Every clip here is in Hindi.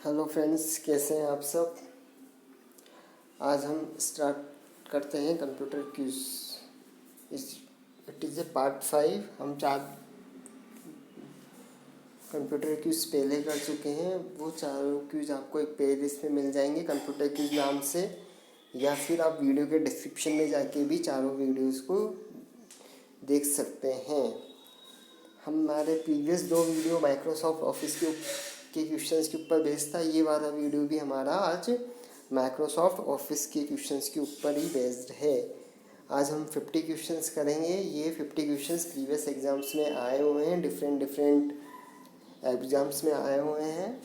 हेलो फ्रेंड्स, कैसे हैं आप सब। आज हम स्टार्ट करते हैं computer quiz. It is a part 5। हम 4 कंप्यूटर क्विज पहले कर चुके हैं। वो चारों क्विज आपको एक प्लेलिस्ट में मिल जाएंगे कंप्यूटर क्विज नाम से, या फिर आप वीडियो के डिस्क्रिप्शन में जाके भी चारों वीडियोस को देख सकते हैं। हमारे प्रीवियस 2 वीडियो माइक्रोसॉफ्ट ऑफिस के क्वेश्चंस के ऊपर बेस्ड था। ये वाला वीडियो भी हमारा आज माइक्रोसॉफ्ट ऑफिस के क्वेश्चंस के ऊपर ही बेस्ड है। आज हम 50 क्वेश्चंस करेंगे। ये 50 क्वेश्चंस प्रीवियस एग्जाम्स में आए हुए हैं, डिफरेंट एग्जाम्स में आए हुए हैं।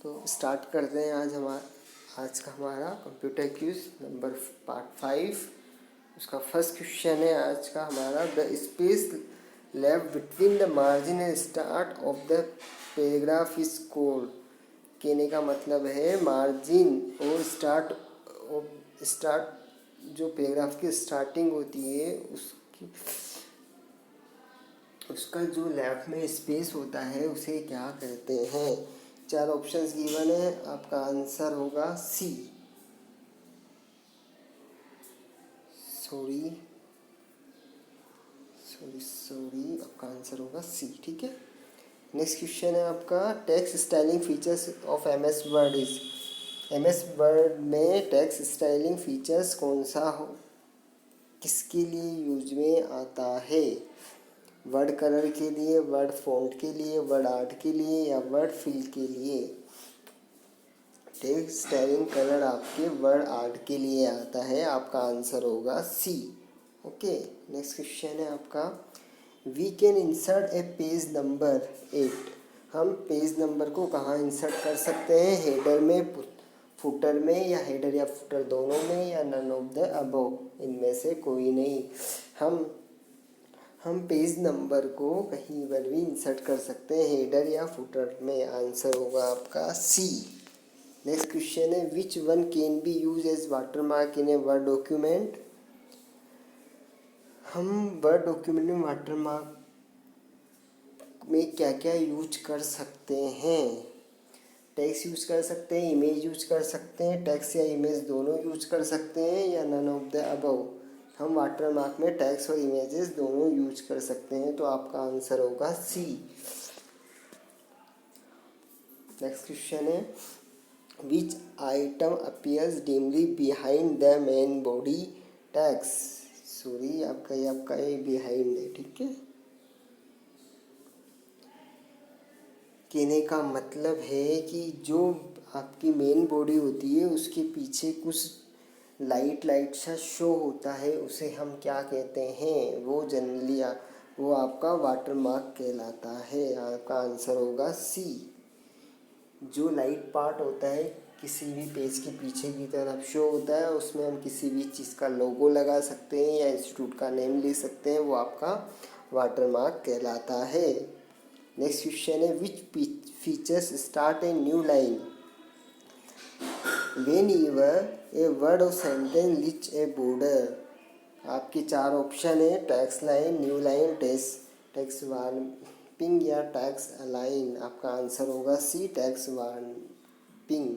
तो स्टार्ट करते हैं आज का हमारा कंप्यूटर क्विज नंबर पार्ट 5। उसका फर्स्ट क्वेश्चन है आज का हमारा, the space left between the margin and start of the paragraph is called. कहने का मतलब है मार्जिन और स्टार्ट जो पैराग्राफ की स्टार्टिंग होती है उसका जो लेफ्ट में स्पेस होता है उसे क्या कहते हैं। 4 ऑप्शंस गिवन है, आपका आंसर होगा सी। सॉरी आपका आंसर होगा सी। ठीक है। नेक्स्ट क्वेश्चन है आपका, text styling features of MS word is. MS word में टेक्स्ट स्टाइलिंग फीचर्स कौन सा हो, किसके लिए यूज में आता है। वर्ड कलर के लिए, वर्ड फॉन्ट के लिए, वर्ड आर्ट के लिए, या वर्ड फिल के लिए। टेक्स्ट स्टाइलिंग कलर आपके वर्ड आर्ट के लिए आता है। आपका आंसर होगा सी। ओके। नेक्स्ट क्वेश्चन है आपका, we can insert a page number 8। हम पेज नंबर को कहाँ इंसर्ट कर सकते हैं, हेडर में, फुटर में, या हेडर या फुटर दोनों में, या नन ऑफ द अबव, इनमें से कोई नहीं। हम पेज नंबर को कहीं पर भी इंसर्ट कर सकते हैं, हेडर या फुटर में। आंसर होगा आपका सी। नेक्स्ट क्वेश्चन है, which one can be use as watermark in a word document. हम वर्ड डॉक्यूमेंट में वाटरमार्क में क्या क्या यूज कर सकते हैं। टेक्स्ट यूज कर सकते हैं, इमेज यूज कर सकते हैं, टेक्स्ट या इमेज दोनों यूज कर सकते हैं, या नन ऑफ द अबव। हम वाटरमार्क में टेक्स्ट और इमेजेस दोनों यूज कर सकते हैं। तो आपका आंसर होगा सी। नेक्स्ट क्वेश्चन है, which item appears dimly behind the main body text. Sorry आपका ये बिहाइंड है। ठीक है। कहने का मतलब है कि जो आपकी मेन बॉडी होती है उसके पीछे कुछ लाइट सा शो होता है, उसे हम क्या कहते हैं। वो आपका वाटरमार्क कहलाता है। आपका आंसर होगा सी। जो लाइट पार्ट होता है किसी भी पेज के पीछे की तरफ शो होता है, उसमें हम किसी भी चीज़ का लोगो लगा सकते हैं या इंस्टीट्यूट का नेम ले सकते हैं, वो आपका वाटरमार्क कहलाता है। नेक्स्ट क्वेश्चन है, which features start a new line whenever a word or sentence reach a border। आपके 4 ऑप्शन है, text line, new line, text wrapping, या टैक्स अलाइन। आपका आंसर होगा C, text wrapping.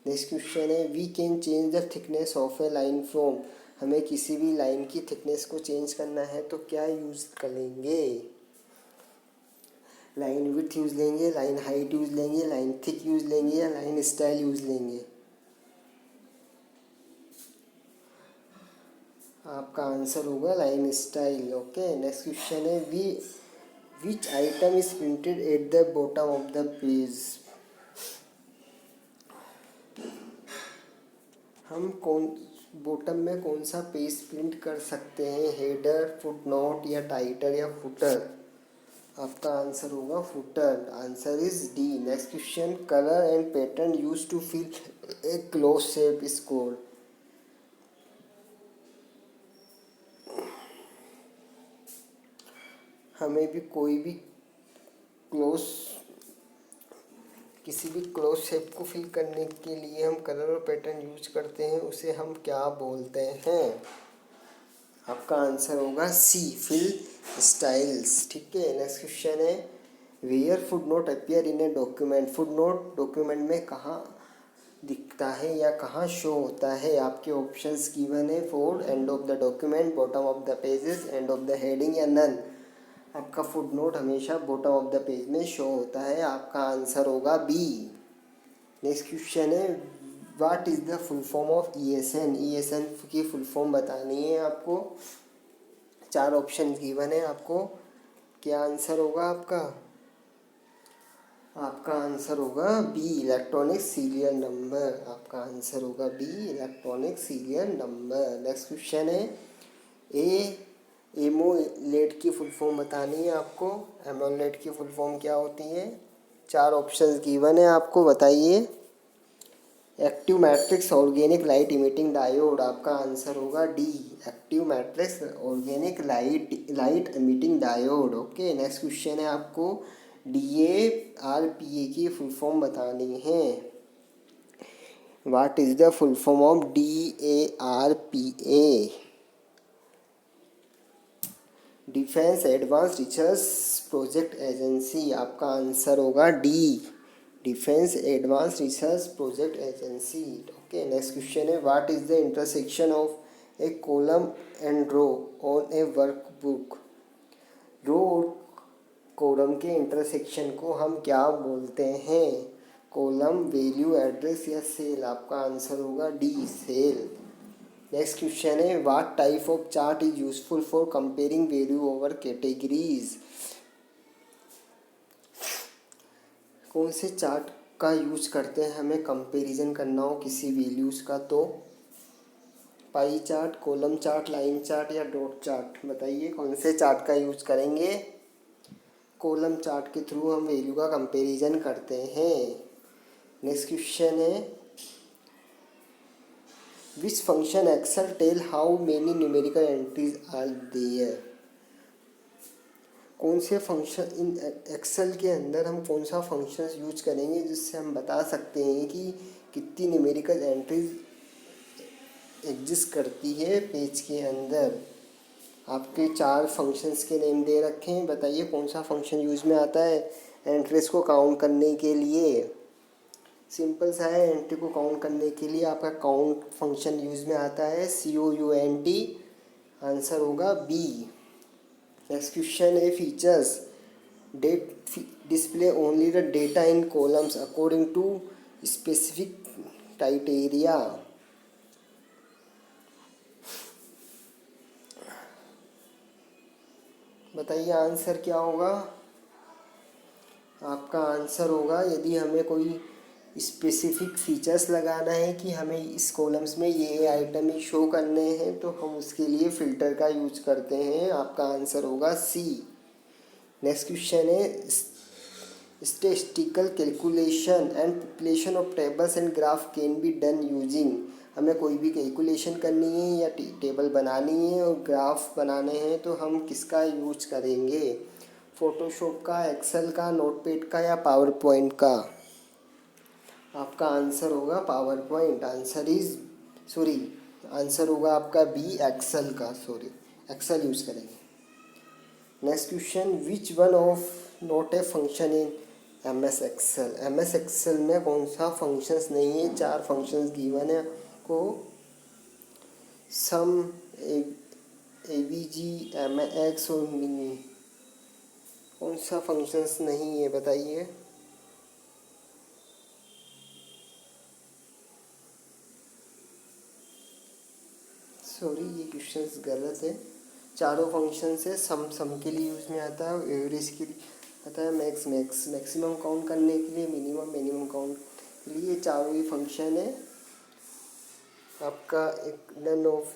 Next question है, we can change the thickness of a line from. हमें किसी भी लाइन की थिकनेस को चेंज करना है तो क्या यूज करेंगे। लाइन विड्थ यूज लेंगे, लाइन हाइट यूज लेंगे, लाइन थिक यूज लेंगे, या लाइन स्टाइल यूज लेंगे। आपका आंसर होगा line style. Okay. Next question है, which item is printed at the bottom of the page. हम बॉटम में कौन सा पेज प्रिंट कर सकते हैं, हेडर, फुटनोट, या टाइटल, या फुटर। आपका आंसर होगा footer. Answer is D. Next question, colour and pattern use to fill a close shape is called. हमें भी किसी भी क्लोज शेप को फिल करने के लिए हम कलर और पैटर्न यूज करते हैं, उसे हम क्या बोलते हैं। आपका आंसर होगा सी, फिल स्टाइल्स। ठीक है। नेक्स्ट क्वेश्चन है, where foot note appear in a document, foot note document में कहाँ दिखता है या कहाँ शो होता है? आपके ऑप्शंस गिवन है for end of the document, bottom of the pages, end of the heading या नन। आपका फुट नोट हमेशा बॉटम ऑफ द पेज में शो होता है, आपका आंसर होगा बी। नेक्स्ट क्वेश्चन है what is the full form of ESN? ESN की फुल फॉर्म बतानी है आपको। 4 ऑप्शन गिवन है आपको, क्या आंसर होगा आपका? आपका आंसर होगा बी इलेक्ट्रॉनिक सीरियल नंबर। आपका आंसर होगा B electronic serial number. Next question है एमोलेट की फुल फॉर्म बतानी है आपको। एमोलेट की फुल फॉर्म क्या होती है? 4 ऑप्शंस गिवन है आपको, बताइए। Active matrix organic light emitting diode. आपका आंसर होगा D active matrix organic light emitting diode. Okay, next question है आपको DARPA की फुल फॉर्म बतानी है। What is the full form of DARPA? Defence advance research project agency. आपका आंसर होगा D defence advance research project agency. Okay, next question है what is the intersection of a column and row on a workbook? Row और कॉलम के इंटरसेक्शन को हम क्या बोलते हैं? कॉलम, वैल्यू, एड्रेस या सेल? आपका आंसर होगा डी सेल। नेक्स्ट क्वेश्चन है what type of chart is useful for comparing value over categories? कौन से चार्ट का यूज करते हैं हमें कंपैरिजन करना हो किसी वैल्यूज़ का? तो pie chart, column chart, line chart या डॉट चार्ट? बताइए कौन से चार्ट का यूज करेंगे? कॉलम चार्ट के थ्रू हम वैल्यू का कंपैरिजन करते हैं। नेक्स्ट क्वेश्चन है which function Excel tell how many numerical entries are there? कौन से फंक्शन इन एक्सेल के अंदर हम कौन सा फंक्शन यूज करेंगे जिससे हम बता सकते हैं कि कितनी न्यूमेरिकल एंट्रीज एग्जिस्ट करती है पेज के अंदर? आपके 4 फंक्शंस के नेम दे रखे हैं, बताइए कौन सा फंक्शन यूज में आता है एंट्रीज को काउंट करने के लिए? सिंपल सा है, एंट्री को काउंट करने के लिए आपका काउंट फंक्शन यूज में आता है, COUNT। आंसर होगा बी। नेक्स्ट क्वेश्चन है features that display only the data in columns according to specific criteria. बताइए आंसर क्या होगा? आपका आंसर होगा यदि हमें कोई स्पेसिफिक फीचर्स लगाना है कि हमें इस कॉलम्स में ये आइटम ही शो करने हैं तो हम उसके लिए फ़िल्टर का यूज करते हैं। आपका आंसर होगा सी। नेक्स्ट क्वेश्चन है statistical calculation and population of tables and graph can be done using. हमें कोई भी कैलकुलेशन करनी है या टेबल बनानी है और ग्राफ बनाने हैं तो हम किसका यूज करेंगे? फोटोशॉप का, एक्सेल का, नोटपैड का या पावर पॉइंट का? आपका आंसर होगा पावर पॉइंट। आंसर होगा आपका बी एक्सेल का, एक्सेल यूज करेंगे। Next question which one of not a function in MS Excel? MS Excel में कौन सा फंक्शंस नहीं है? 4 फंक्शंस गिवन है आपको, सम, AVG, MX और मिनी। कौन सा फंक्शंस नहीं है बताइए? ये क्वेश्चंस गलत है। चारों फंक्शन से सम के लिए यूज में आता है, एवरेज के लिए आता है, मैक्सिमम काउंट करने के लिए, मिनिमम काउंट के लिए। चारों ही फंक्शन है। आपका एक नन ऑफ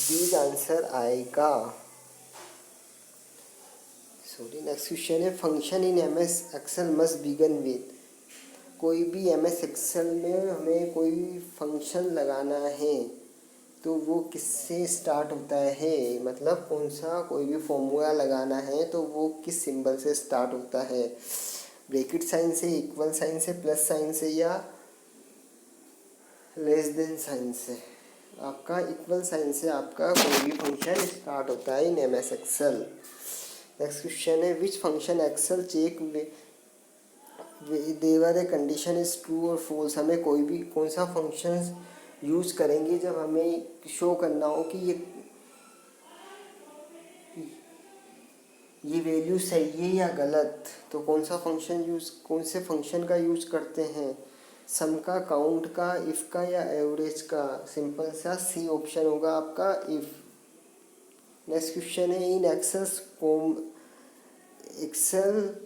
दीज आंसर आएगा। नेक्स्ट क्वेश्चन है function in MS Excel must begin with. कोई भी MS एक्सेल में हमें कोई फंक्शन लगाना है तो वो किससे स्टार्ट होता है? मतलब कौन सा कोई भी फॉर्मूला लगाना है तो वो किस सिंबल से स्टार्ट होता है? ब्रैकेट साइन से, इक्वल साइन से, प्लस साइन से या लेस देन साइन से? आपका इक्वल साइन से आपका कोई भी फंक्शन स्टार्ट होता है in MS Excel. Next question है which function Excel check whether a condition is true और फॉल्स। हमें कोई भी कौन सा फंक्शन यूज करेंगे जब हमें शो करना हो कि ये वैल्यू सही है या गलत, तो कौन से फंक्शन का यूज करते हैं, सम का, काउंट का, इफ का या एवरेज का। सिंपल सा सी ऑप्शन होगा आपका इफ। नेक्स्ट क्वेश्चन है in Excel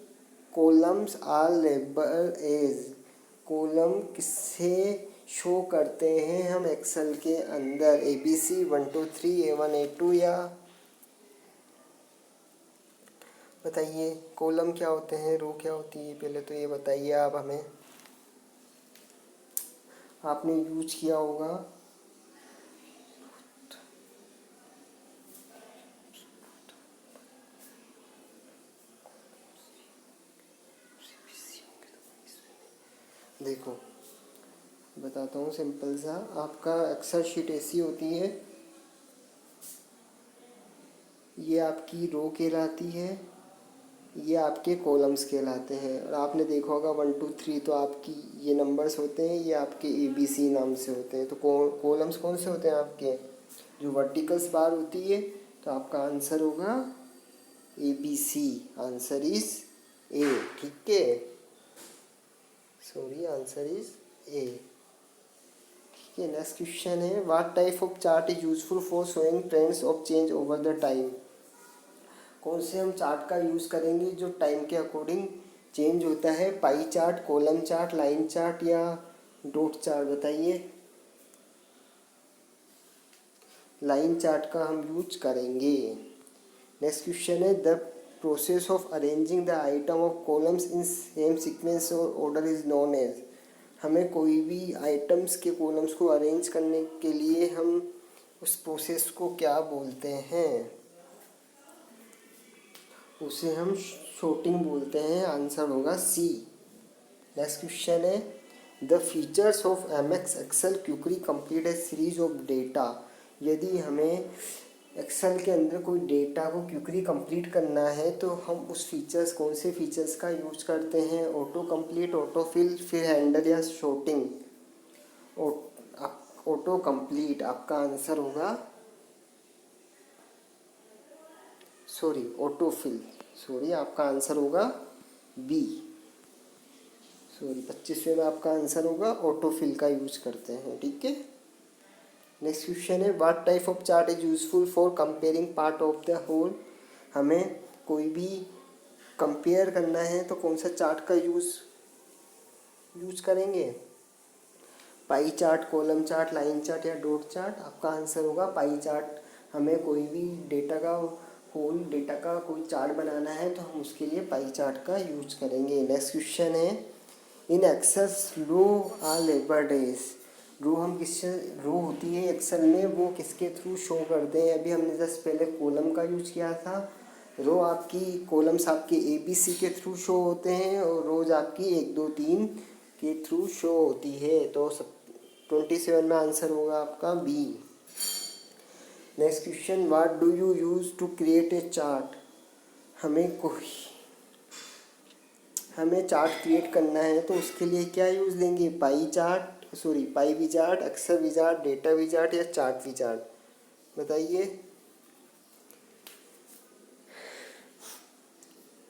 columns are label as. Column किससे शो करते हैं हम एक्सेल के अंदर, ABC 1 2 3 A1 A2 या बताइए कॉलम क्या होते हैं, रो क्या होती है, पहले तो ये बताइए आप हमें, आपने यूज किया होगा। देखो बताता हूँ सिंपल सा, आपका एक्सेल शीट ऐसी होती है, ये आपकी रो कहलाती है, ये आपके कॉलम्स कहलाते हैं। और आपने देखा होगा 1 2 3 तो आपकी ये नंबर्स होते हैं, ये आपके ABC नाम से होते हैं। तो कॉलम्स कौन से होते हैं आपके, जो वर्टिकल्स बार होती है, तो आपका आंसर होगा ABC। आंसर इज ए, ठीक है, सॉरी आंसर इज ए, ठीक है। नेक्स्ट क्वेश्चन है what type of chart is useful for showing trends of change over the time. कौन से हम चार्ट का यूज़ करेंगे जो टाइम के अकॉर्डिंग चेंज होता है, पाई chart, column chart, line chart या डॉट चार्ट, बताइए। लाइन चार्ट का हम यूज करेंगे। नेक्स्ट क्वेश्चन है the process of arranging the item of columns in same sequence और ऑर्डर इज नोन एज। हमें कोई भी आइटम्स के कॉलम्स को अरेंज करने के लिए हम उस प्रोसेस को क्या बोलते हैं, उसे हम शॉर्टिंग बोलते हैं। आंसर होगा सी। नेक्स्ट क्वेश्चन है the features of MX Excel quickly complete a series of data. यदि हमें एक्सेल के अंदर कोई डेटा को क्विकली कंप्लीट करना है तो हम उस फीचर्स, कौन से फीचर्स का यूज करते हैं, ऑटो कंप्लीट, ऑटो फिल, फिर हैंडल या शॉर्टिंग। ऑटो कंप्लीट आपका आंसर होगा, सॉरी ऑटो फिल, सॉरी आपका आंसर होगा बी, सॉरी 25वें में आपका आंसर होगा ऑटो फिल का यूज करते हैं, ठीक है। नेक्स्ट क्वेश्चन है what type of chart is useful for comparing part of the whole. हमें कोई भी कंपेयर करना है तो कौन सा चार्ट का यूज करेंगे, पाई chart, column chart, line chart या डॉट चार्ट। आपका आंसर होगा पाई चार्ट। हमें कोई भी डेटा का होल डेटा का कोई चार्ट बनाना है तो हम उसके लिए पाई चार्ट का यूज करेंगे। नेक्स्ट क्वेश्चन है in Excel row are labelled as. Row हम किससे, रो होती है एक्सेल में, वो किसके थ्रू शो करते हैं। अभी हमने जस्ट पहले कॉलम का यूज किया था। रो आपकी, कॉलम्स आपके ABC के थ्रू शो होते हैं और रोज आपकी 1 2 3 के थ्रू शो होती है। तो 27 में आंसर होगा आपका B. Next question what do you use to create a chart. हमें चार्ट क्रिएट करना है तो उसके लिए क्या यूज लेंगे, pie wizard, Excel wizard, data wizard या चार्ट विजार्ड, बताइए।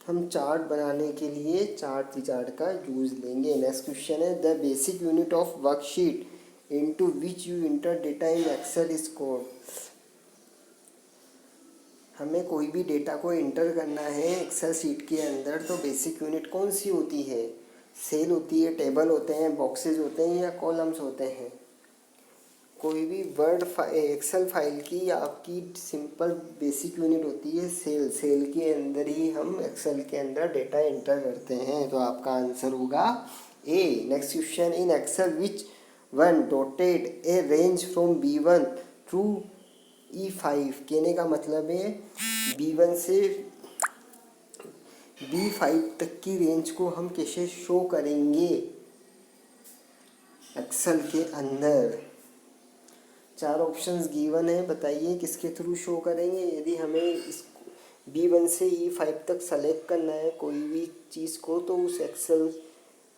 हम चार्ट बनाने के लिए चार्ट विजार्ड का यूज लेंगे। नेक्स्ट क्वेश्चन है the basic unit of worksheet into which you enter data in Excel is called. हमें कोई भी डेटा को इंटर करना है एक्सेल शीट के अंदर तो बेसिक यूनिट कौन सी होती है, सेल होती है, टेबल होते हैं, बॉक्सेस होते हैं या कॉलम्स होते हैं। कोई भी एक्सेल फाइल की आपकी सिंपल बेसिक यूनिट होती है सेल के अंदर ही हम एक्सेल के अंदर डेटा एंटर करते हैं। तो आपका आंसर होगा A. Next question in Excel which one dotted a range from B1 to E5। कहने का मतलब है B1 से B5 तक की रेंज को हम कैसे शो करेंगे एक्सेल के अंदर। 4 ऑप्शंस गिवन है, बताइए किसके थ्रू शो करेंगे। यदि हमें इस B1 से E5 तक सेलेक्ट करना है कोई भी चीज़ को, तो उस एक्सेल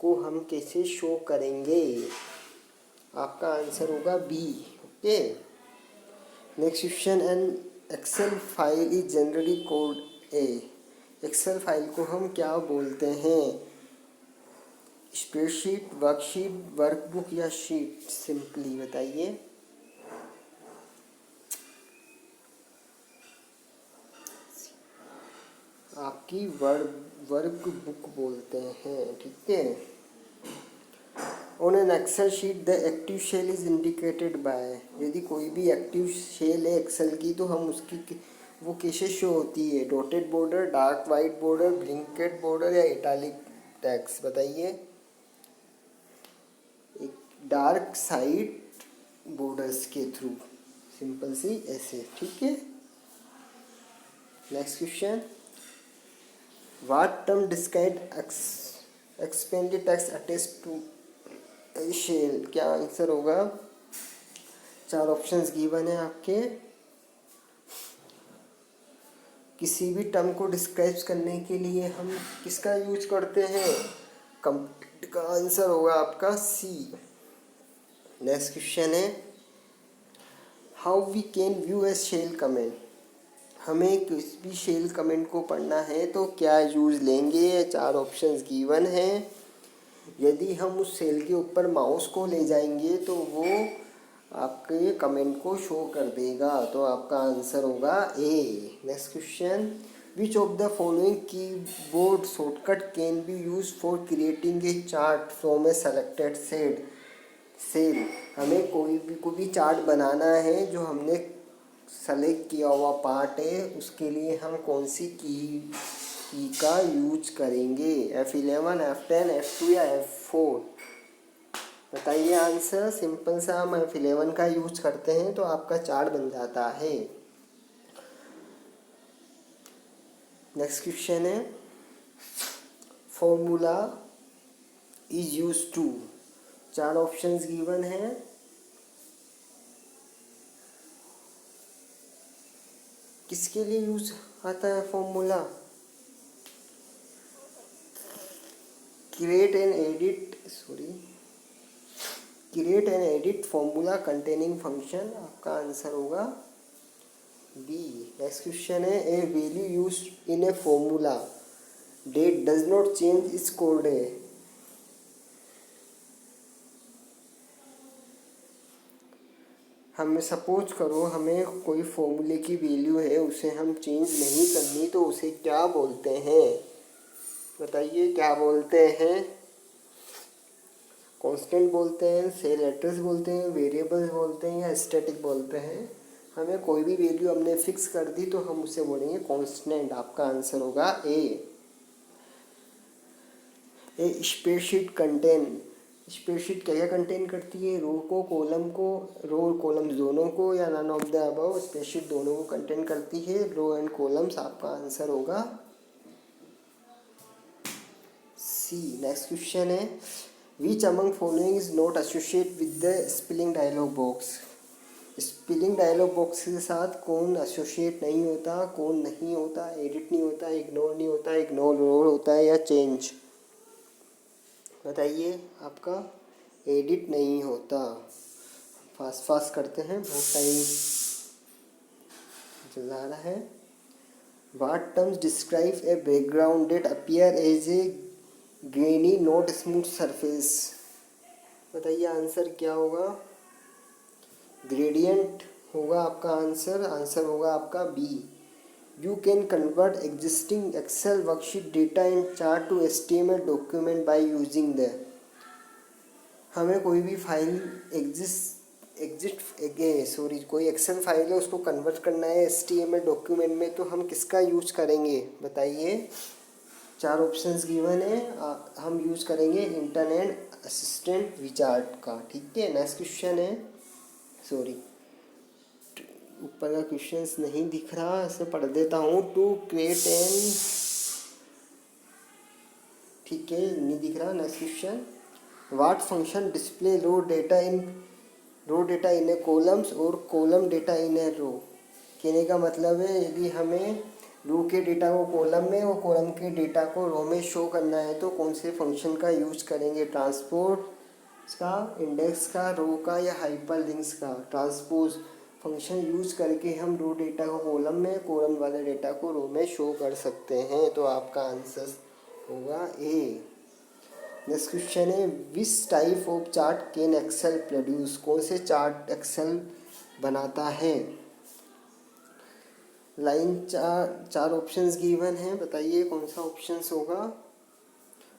को हम कैसे शो करेंगे? आपका आंसर होगा B. Okay, next question, an Excel file is generally called a. Excel file को हम क्या बोलते हैं? स्प्रेडशीट, वर्कशीट, वर्कबुक या शीट? सिंपली बताइए। आपकी वर्क बुक बोलते हैं, ठीक है। On an Excel sheet the active cell is indicated by. यदि कोई भी एक्टिव शेल है एक्सेल की तो हम उसकी वो कैसे शो होती है? Dotted border, dark wide border, blinking border या इटैलिक टेक्स्ट? बताइए। एक डार्क साइड बॉर्डर्स के थ्रू, सिंपल सी ऐसे, ठीक है। Next question, what term describe expanded text attached to cell? क्या आंसर होगा? 4 ऑप्शंस गिवन है आपके। किसी भी टर्म को डिस्क्राइब करने के लिए हम किसका यूज करते हैं? कंप्लीट का आंसर होगा आपका सी। नेक्स्ट क्वेश्चन है, how we can view a cell comment? हमें किसी भी शेल कमेंट को पढ़ना है तो क्या यूज लेंगे? 4 ऑप्शंस गिवन हैं। यदि हम उस सेल के ऊपर माउस को ले जाएंगे तो वो आपके कमेंट को शो कर देगा, तो आपका आंसर होगा A. Next question, which of the following keyboard shortcut can be use for creating a chart from a selected cell? हमें कोई भी चार्ट बनाना है जो हमने सेलेक्ट किया हुआ पार्ट है, उसके लिए हम कौन सी की का यूज करेंगे? F11, F10, F2 या F4? बताइए आंसर। सिंपल सा हम F11 का यूज करते हैं तो आपका चार्ट बन जाता है। नेक्स्ट क्वेश्चन है, formula is use to. 4 options given है। किसके लिए यूज आता है formula? Create and edit formula containing function. आपका आंसर होगा बी। नेक्स्ट क्वेश्चन है, a value use in a formula that does not change is called a. हमें सपोज करो हमें कोई फॉर्मूले की वैल्यू है, उसे हम चेंज नहीं करनी, तो उसे क्या बोलते हैं? बताइए क्या बोलते हैं? कांस्टेंट बोलते हैं, सेल एड्रेस बोलते हैं, वेरिएबल्स बोलते हैं या स्टैटिक बोलते हैं? हमें कोई भी वैल्यू हमने फिक्स कर दी तो हम उसे बोलेंगे कांस्टेंट। आपका आंसर होगा ए। स्प्रेडशीट स्प्रेडशीट क्या क्या कंटेन करती है? रो को, कॉलम को, रो और कॉलम्स दोनों को, या none of the above? Spreadsheet दोनों को कंटेन करती है, रो एंड कॉलम्स। आपका आंसर होगा सी। नेक्स्ट क्वेश्चन है, which among following is not associate with the spelling dialog box? Spelling dialog box के साथ कौन एसोसिएट नहीं होता, कौन नहीं होता? एडिट नहीं होता, इग्नोर नहीं होता, इग्नोर होता है या चेंज? बताइए। आपका एडिट नहीं होता। फास्ट करते हैं, बहुत टाइम चला रहा है। What terms describe a background that appear as a grainy not smooth surface? बताइए आंसर क्या होगा? ग्रेडियंट होगा आपका आंसर। आंसर होगा आपका B. You can convert existing Excel worksheet data in chart to HTML document by using the. हमें कोई भी फाइल कोई एक्सेल फाइल है उसको कन्वर्ट करना है HTML डॉक्यूमेंट में, तो हम किसका यूज करेंगे? बताइए। 4 ऑप्शंस गिवन है। हम यूज करेंगे इंटरनेट असिस्टेंट विजार्ड का, ठीक है। नेक्स्ट क्वेश्चन है, ऊपर का क्वेश्चंस नहीं दिख रहा, इसे पढ़ देता हूँ। टू क्रिएट एन, ठीक है, नहीं दिख रहा। Next question, what function display row data in a columns और column data in a row? कहने का मतलब है यदि हमें रो के डेटा को कॉलम में और कॉलम के डेटा को रो में शो करना है तो कौन से फंक्शन का यूज करेंगे, ट्रांसपोज का, इंडेक्स का, रो का या हाइपरलिंक्स का। ट्रांसपोज फंक्शन यूज करके हम रो डेटा को कॉलम में, कॉलम वाले डेटा को रो में शो कर सकते हैं। तो आपका आंसर होगा ए। नेक्स्ट क्वेश्चन है which type of chart can Excel produce, कौन से चार्ट एक्सेल बनाता है। लाइन चार ऑप्शंस गिवन हैं, बताइए कौन सा ऑप्शंस होगा।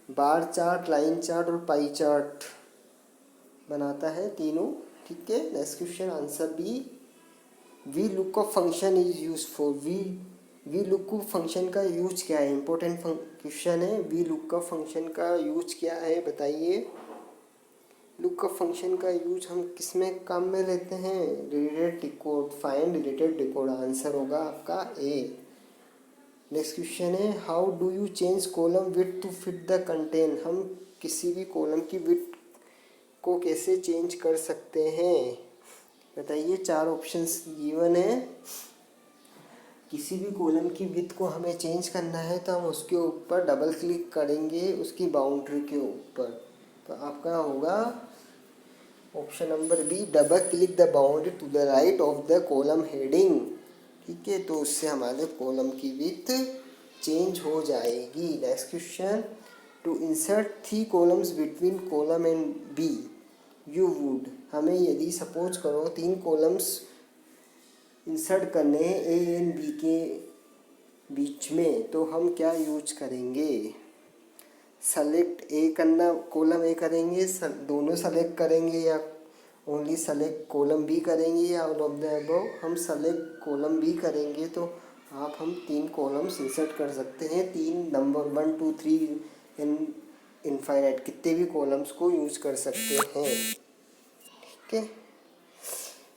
बार चार्ट, लाइन चार्ट और पाई चार्ट बनाता है तीनों, ठीक है। Next question answer B. V lookup function is use for, V lookup function का यूज क्या है, इंपॉर्टेंट क्वेश्चन है। वी लुकअप फंक्शन का यूज क्या है बताइए। लुकअप फंक्शन का यूज हम किस में काम में लेते हैं, related decode, find related decode. Answer होगा आपका ए। नेक्स्ट क्वेश्चन है how do you change column width to fit the content, हम किसी भी कॉलम की विड्थ को कैसे चेंज कर सकते हैं बताइए। चार ऑप्शंस गिवन है। किसी भी कॉलम की विड्थ को हमें चेंज करना है तो हम उसके ऊपर डबल क्लिक करेंगे, उसकी बाउंड्री के ऊपर। तो आपका होगा option number B, double click the boundary to the right of the column heading, ठीक है। तो उससे हमारे कॉलम की विड्थ चेंज हो जाएगी। Next question, to insert 3 columns between column and B you would, हमें यदि सपोज करो 3 कॉलम्स इंसर्ट करने हैं ए एंड बी के बीच में, तो हम क्या यूज करेंगे। सेलेक्ट ए करना, कॉलम ए करेंगे, दोनों सेलेक्ट करेंगे या ओनली सेलेक्ट कॉलम बी करेंगे या ऑल ऑफ द अबव। हम सेलेक्ट कॉलम बी करेंगे तो हम 3 कॉलम्स इंसर्ट कर सकते हैं, 3 नंबर 1 2 3 इन इनफाइनाइट कितने भी कॉलम्स को यूज कर सकते हैं, ठीक है।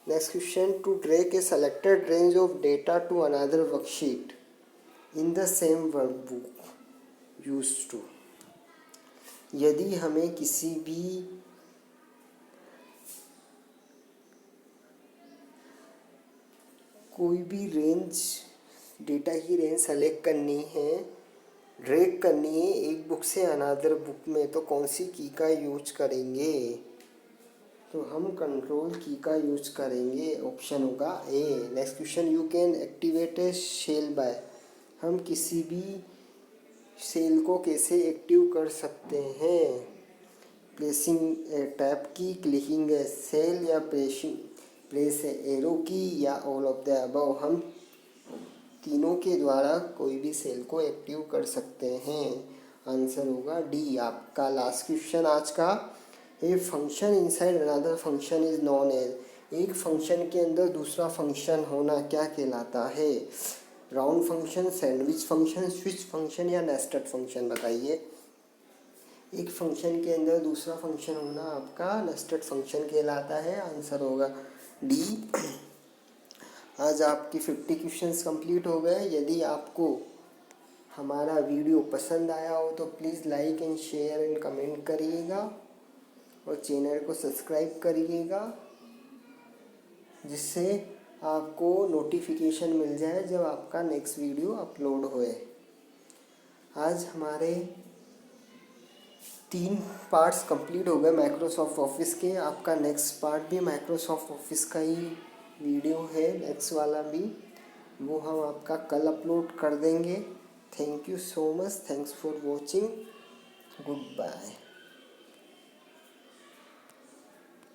Next question, to drag a selected range of data to another worksheet in the same workbook use to, यदि हमें किसी भी कोई भी रेंज, डेटा की रेंज सेलेक्ट करनी है, ड्रैग करनी है एक बुक से अनदर बुक में, तो कौन सी की का यूज करेंगे। तो हम कंट्रोल की का यूज करेंगे, ऑप्शन होगा A. Next question, you can activate a cell by, हम किसी भी सेल को कैसे एक्टिव कर सकते हैं। प्लेसिंग ए टैब की, क्लिकिंग ए सेल या प्लेस ए एरो की या ऑल ऑफ द अबव। हम तीनों के द्वारा कोई भी सेल को एक्टिव कर सकते हैं। आंसर होगा डी आपका। लास्ट क्वेश्चन आज का, a function inside another function is known as, एक फंक्शन के अंदर दूसरा फंक्शन होना क्या कहलाता है। Round function, sandwich function, switch function या नेस्टेड फंक्शन बताइए। एक फंक्शन के अंदर दूसरा फंक्शन होना आपका नेस्टेड फंक्शन कहलाता है। आंसर होगा डी। आज आपकी 50 क्वेश्चंस कंप्लीट हो गए। यदि आपको हमारा वीडियो पसंद आया हो तो please like and share and comment करिएगा और चैनल को सब्सक्राइब करिएगा, जिससे आपको नोटिफिकेशन मिल जाए जब आपका नेक्स्ट वीडियो अपलोड होए। आज हमारे 3 पार्ट्स कंप्लीट हो गए माइक्रोसॉफ्ट ऑफिस के। आपका नेक्स्ट पार्ट भी माइक्रोसॉफ्ट ऑफिस का ही वीडियो है, नेक्स्ट वाला भी, वो हम आपका कल अपलोड कर देंगे। Thank you so much, thanks for watching, good bye.